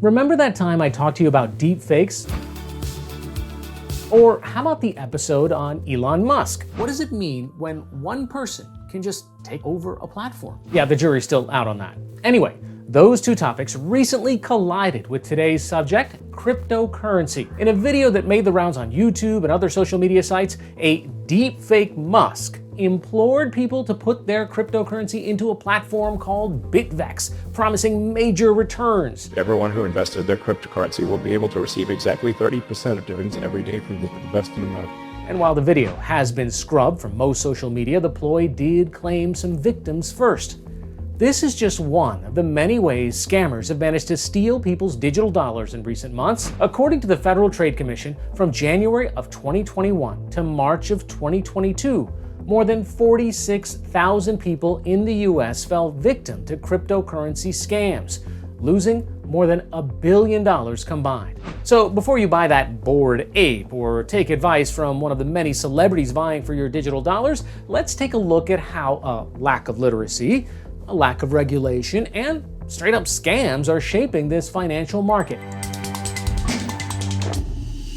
Remember that time I talked to you about deep fakes? Or how about the episode on Elon Musk? What does it mean when one person can just take over a platform? Yeah, the jury's still out on that. Anyway, those two topics recently collided with today's subject, cryptocurrency. In a video that made the rounds on YouTube and other social media sites, a deepfake Musk implored people to put their cryptocurrency into a platform called BitVex, promising major returns. Everyone who invested their cryptocurrency will be able to receive exactly 30% of dividends every day from the invested amount. And while the video has been scrubbed from most social media, the ploy did claim some victims first. This is just one of the many ways scammers have managed to steal people's digital dollars in recent months. According to the Federal Trade Commission, from January of 2021 to March of 2022, more than 46,000 people in the US fell victim to cryptocurrency scams, losing more than $1 billion combined. So before you buy that Bored Ape or take advice from one of the many celebrities vying for your digital dollars, let's take a look at how a lack of literacy, a lack of regulation, and straight up scams are shaping this financial market.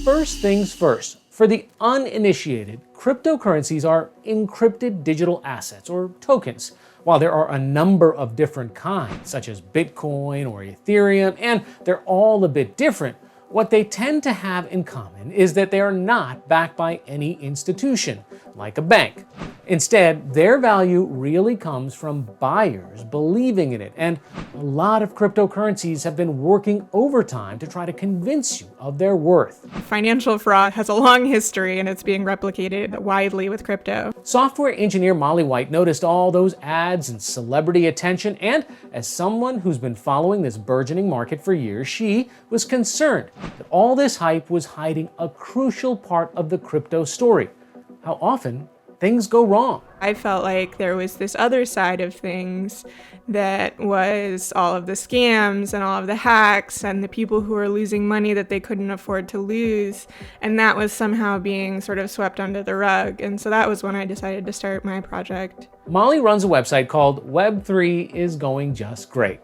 First things first, for the uninitiated, cryptocurrencies are encrypted digital assets or tokens. While there are a number of different kinds, such as Bitcoin or Ethereum, and they're all a bit different, what they tend to have in common is that they are not backed by any institution, like a bank. Instead, their value really comes from buyers believing in it, and a lot of cryptocurrencies have been working overtime to try to convince you of their worth. Financial fraud has a long history, and it's being replicated widely with crypto. Software engineer Molly White noticed all those ads and celebrity attention, and as someone who's been following this burgeoning market for years, she was concerned that all this hype was hiding a crucial part of the crypto story: how often things go wrong. I felt like there was this other side of things that was all of the scams and all of the hacks and the people who were losing money that they couldn't afford to lose. And that was somehow being sort of swept under the rug. And so that was when I decided to start my project. Molly runs a website called Web3 is Going Just Great,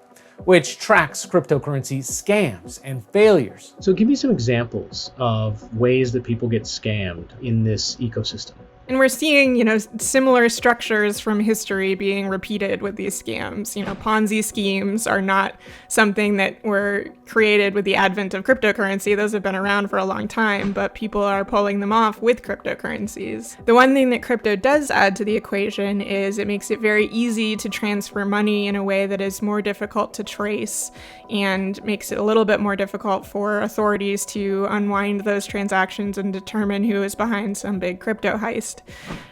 which tracks cryptocurrency scams and failures. So give me some examples of ways that people get scammed in this ecosystem. And we're seeing, similar structures from history being repeated with these scams. Ponzi schemes are not something that were created with the advent of cryptocurrency. Those have been around for a long time, but people are pulling them off with cryptocurrencies. The one thing that crypto does add to the equation is it makes it very easy to transfer money in a way that is more difficult to trace and makes it a little bit more difficult for authorities to unwind those transactions and determine who is behind some big crypto heist.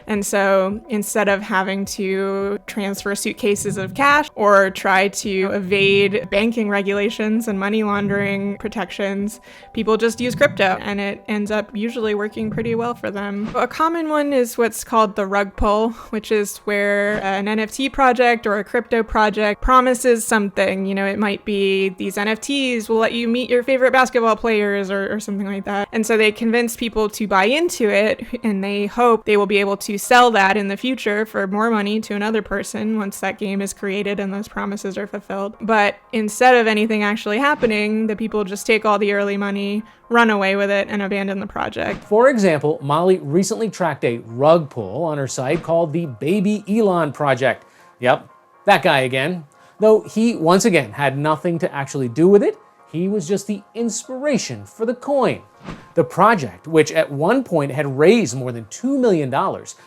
And so instead of having to transfer suitcases of cash or try to evade banking regulations and money laundering protections, people just use crypto, and it ends up usually working pretty well for them. A common one is what's called the rug pull, which is where an NFT project or a crypto project promises something. It might be these NFTs will let you meet your favorite basketball players or something like that. And so they convince people to buy into it, and they hope they will be able to sell that in the future for more money to another person once that game is created and those promises are fulfilled. But instead of anything actually happening, the people just take all the early money, run away with it, and abandon the project. For example, Molly recently tracked a rug pull on her site called the Baby Elon Project. Yep, that guy again. Though he, once again, had nothing to actually do with it, he was just the inspiration for the coin. The project, which at one point had raised more than $2 million,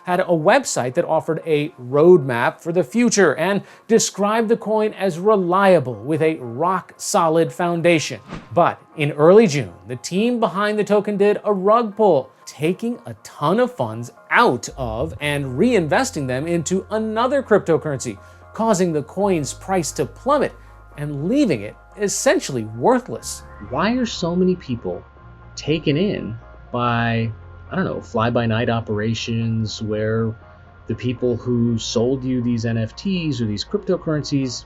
had a website that offered a roadmap for the future and described the coin as reliable with a rock-solid foundation. But in early June, the team behind the token did a rug pull, taking a ton of funds out of and reinvesting them into another cryptocurrency, causing the coin's price to plummet and leaving it essentially worthless. Why are so many people taken in by, fly-by-night operations where the people who sold you these NFTs or these cryptocurrencies,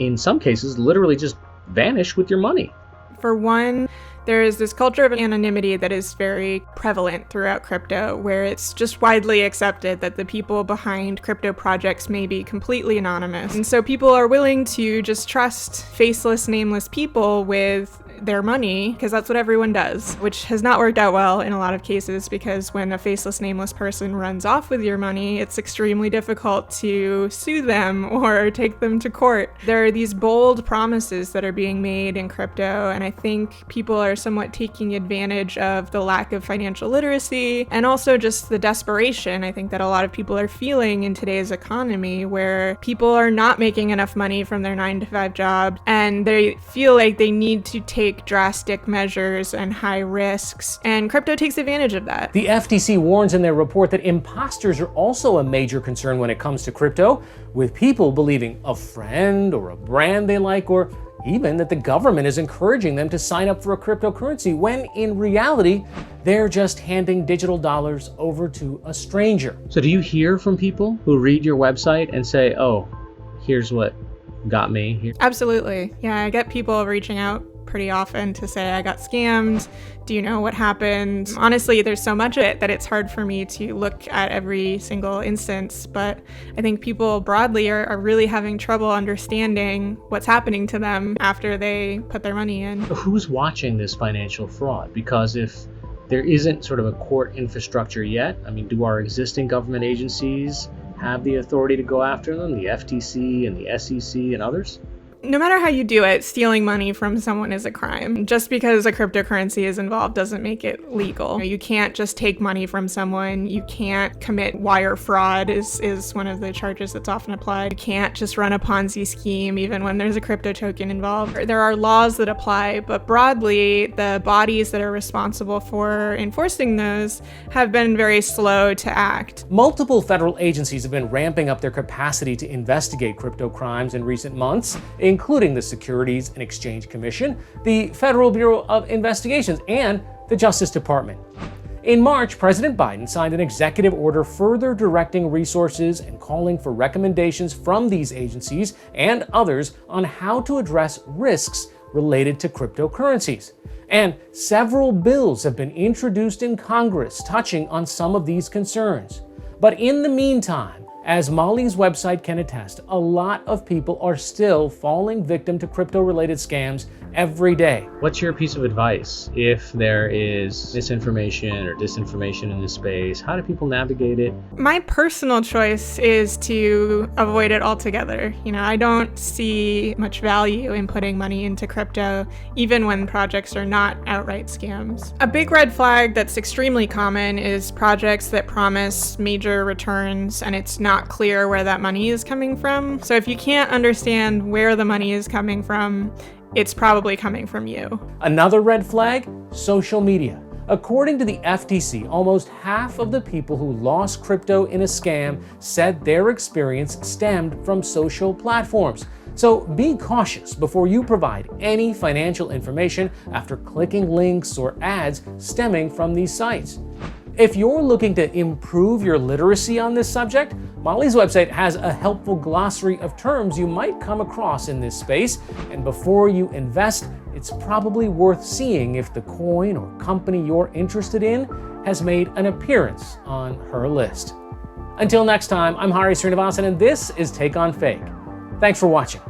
in some cases, literally just vanish with your money? For one, there is this culture of anonymity that is very prevalent throughout crypto, where it's just widely accepted that the people behind crypto projects may be completely anonymous. And so people are willing to just trust faceless, nameless people with their money, because that's what everyone does, which has not worked out well in a lot of cases, because when a faceless, nameless person runs off with your money, it's extremely difficult to sue them or take them to court. There are these bold promises that are being made in crypto, and I think people are somewhat taking advantage of the lack of financial literacy and also just the desperation I think that a lot of people are feeling in today's economy, where people are not making enough money from their 9-to-5 job and they feel like they need to take drastic measures and high risks, and crypto takes advantage of that. The FTC warns in their report that imposters are also a major concern when it comes to crypto, with people believing a friend or a brand they like, or even that the government is encouraging them to sign up for a cryptocurrency, when in reality, they're just handing digital dollars over to a stranger. So do you hear from people who read your website and say, oh, here's what got me here? Absolutely. Yeah, I get people reaching out pretty often to say, I got scammed. Do you know what happened? Honestly, there's so much of it that it's hard for me to look at every single instance, but I think people broadly are really having trouble understanding what's happening to them after they put their money in. Who's watching this financial fraud? Because if there isn't sort of a court infrastructure yet, I mean, do our existing government agencies have the authority to go after them, the FTC and the SEC and others? No matter how you do it, stealing money from someone is a crime. Just because a cryptocurrency is involved doesn't make it legal. You can't just take money from someone. You can't commit wire fraud is one of the charges that's often applied. You can't just run a Ponzi scheme even when there's a crypto token involved. There are laws that apply, but broadly, the bodies that are responsible for enforcing those have been very slow to act. Multiple federal agencies have been ramping up their capacity to investigate crypto crimes in recent months, including the Securities and Exchange Commission, the Federal Bureau of Investigations, and the Justice Department. In March, President Biden signed an executive order further directing resources and calling for recommendations from these agencies and others on how to address risks related to cryptocurrencies. And several bills have been introduced in Congress touching on some of these concerns. But in the meantime, as Molly's website can attest, a lot of people are still falling victim to crypto-related scams every day. What's your piece of advice if there is misinformation or disinformation in this space? How do people navigate it? My personal choice is to avoid it altogether. I don't see much value in putting money into crypto, even when projects are not outright scams. A big red flag that's extremely common is projects that promise major returns and it's not clear where that money is coming from. So if you can't understand where the money is coming from, it's probably coming from you. Another red flag, social media. According to the FTC, almost half of the people who lost crypto in a scam said their experience stemmed from social platforms. So be cautious before you provide any financial information after clicking links or ads stemming from these sites. If you're looking to improve your literacy on this subject, Molly's website has a helpful glossary of terms you might come across in this space, and before you invest, it's probably worth seeing if the coin or company you're interested in has made an appearance on her list. Until next time, I'm Hari Srinivasan, and this is Take on Fake. Thanks for watching.